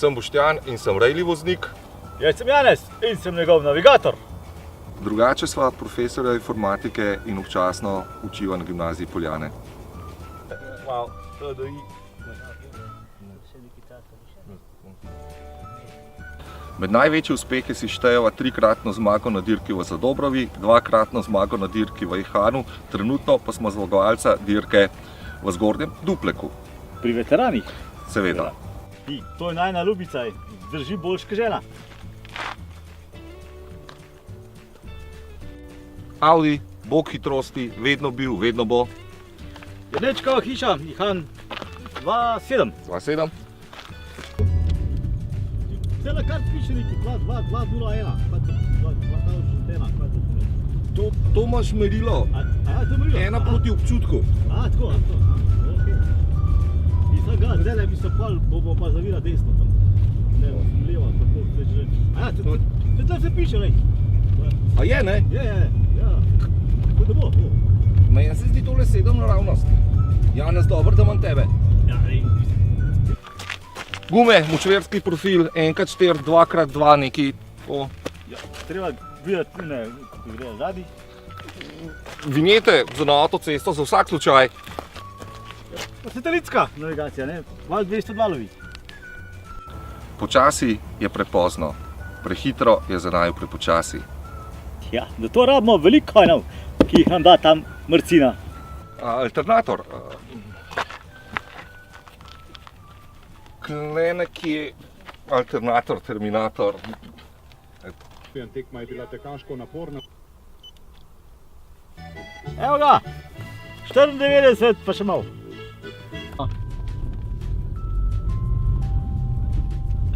Sem Boštjan in sem rejli voznik. Jaz sem Janez in sem njegov navigator. Drugače sva profesorja informatike in občasno učiva na gimnaziji Poljane. Med največje uspehe si štejeva 3-kratno zmago na dirki v Zadobrovi, 2-kratno zmago na dirki v Ihanu, trenutno pa smo zmagovalca dirke v Zgornjem Dupleku. Pri veteranih. Seveda. To je najna ljubica, drži boljš kot žena. Audi, bog hitrosti, vedno bil, vedno bo. Jernečkova hiša, Ihan 2.7. 2.7. Cela kart piše neki 2.01. To imaš merilo. To merilo? 1 proti občutku. Tako. In sad ga, zdaj bi se bomo pa zavira desno tam. Levo, tako se že. Tam se piše, lej. A je, ne? Je. Tako da bo. Meni se zdi tole 7 naravnost. Janez, dobro, da imam tebe. Ja, lej. Gume, močverski profil, 1x4, 2x2 neki. Ja, treba videti, ne, kako gre zadnji. Vinjete za na avtocesto za vsak slučaj. Satelitska navigacija, ne, malo 202 lovi. Počasi je prepozno, prehitro je za naju prepočasi. Ja, da to rabimo veliko kojnov, ki jih nam da tam mrcina. Alternator. Kle nekje alternator, terminator. Tekma je bila tekaško naporna. Evo ga, 94 pa še malo.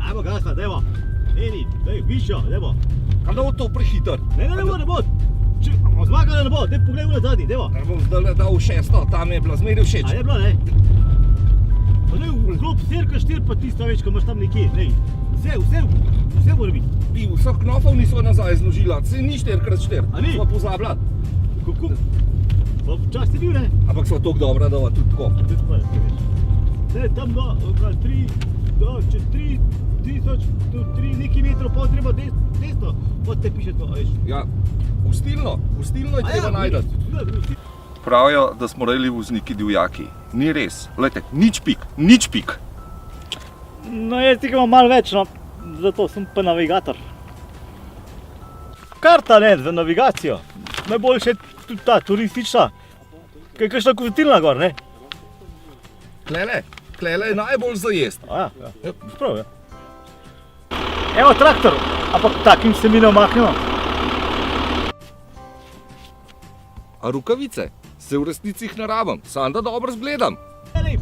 Ajmo gasa, dajmo. Eni, daj, višjo, dajmo. Kam da bo to prehiter? Ne bo. Če bomo zmagali, ne bo, daj poglej v zadnji, dajmo. Ne bom zdaj dal v 6, tam je bila zmeri všeč. A je bila, ne? Pa daj, vklop cirka 4 pa tista več, ko imaš tam nekje, daj. Vse mora biti. Vseh knofov nisva nazaj zložila, se ni 4x4. A ni? Sva pozabila. Kako? Pa včas si bil, ne? Ampak sva toliko dobra, da va tudi tako. A tudi pa, kaj veš. Ne, tam če 3 neki metrov pa treba desno, pa te piše to, a veš. Ja, ustilno je treba najdati. Pravijo, da smo rejli vozniki divjaki. Ni res. Glejte, nič pik. No, jaz tega imam malo več, no, zato sem pa navigator. Karta, ne, za navigacijo. Najboljše je tudi ta turistična. Kaj je kakšna kozotilna gor, ne? Klele je najbolj za jest. Ja, sprav, ja. Evo traktor, ampak takim se mi ne omaknemo. A rukavice? Se v resnici jih ne rabim, samo da dobro zgledam. Lej,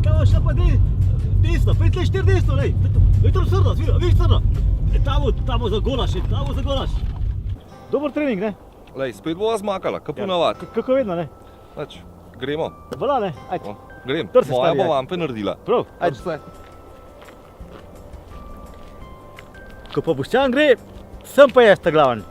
tamo še pa desno, 5-4 desno, lej. Lej, tam srno, vidiš srno. Tamo zagolaš, Dober trening, ne? Lej, spet bova zmakala, kako ponavadi. Kako vedno, ne? Pač, gremo. Vola, ne? Ajde. Grem, Trse moja stari, bo ajde. vampe naredila. Prav, ajde. Ko pa Boštjan gre, sem pa jaz ta glaven.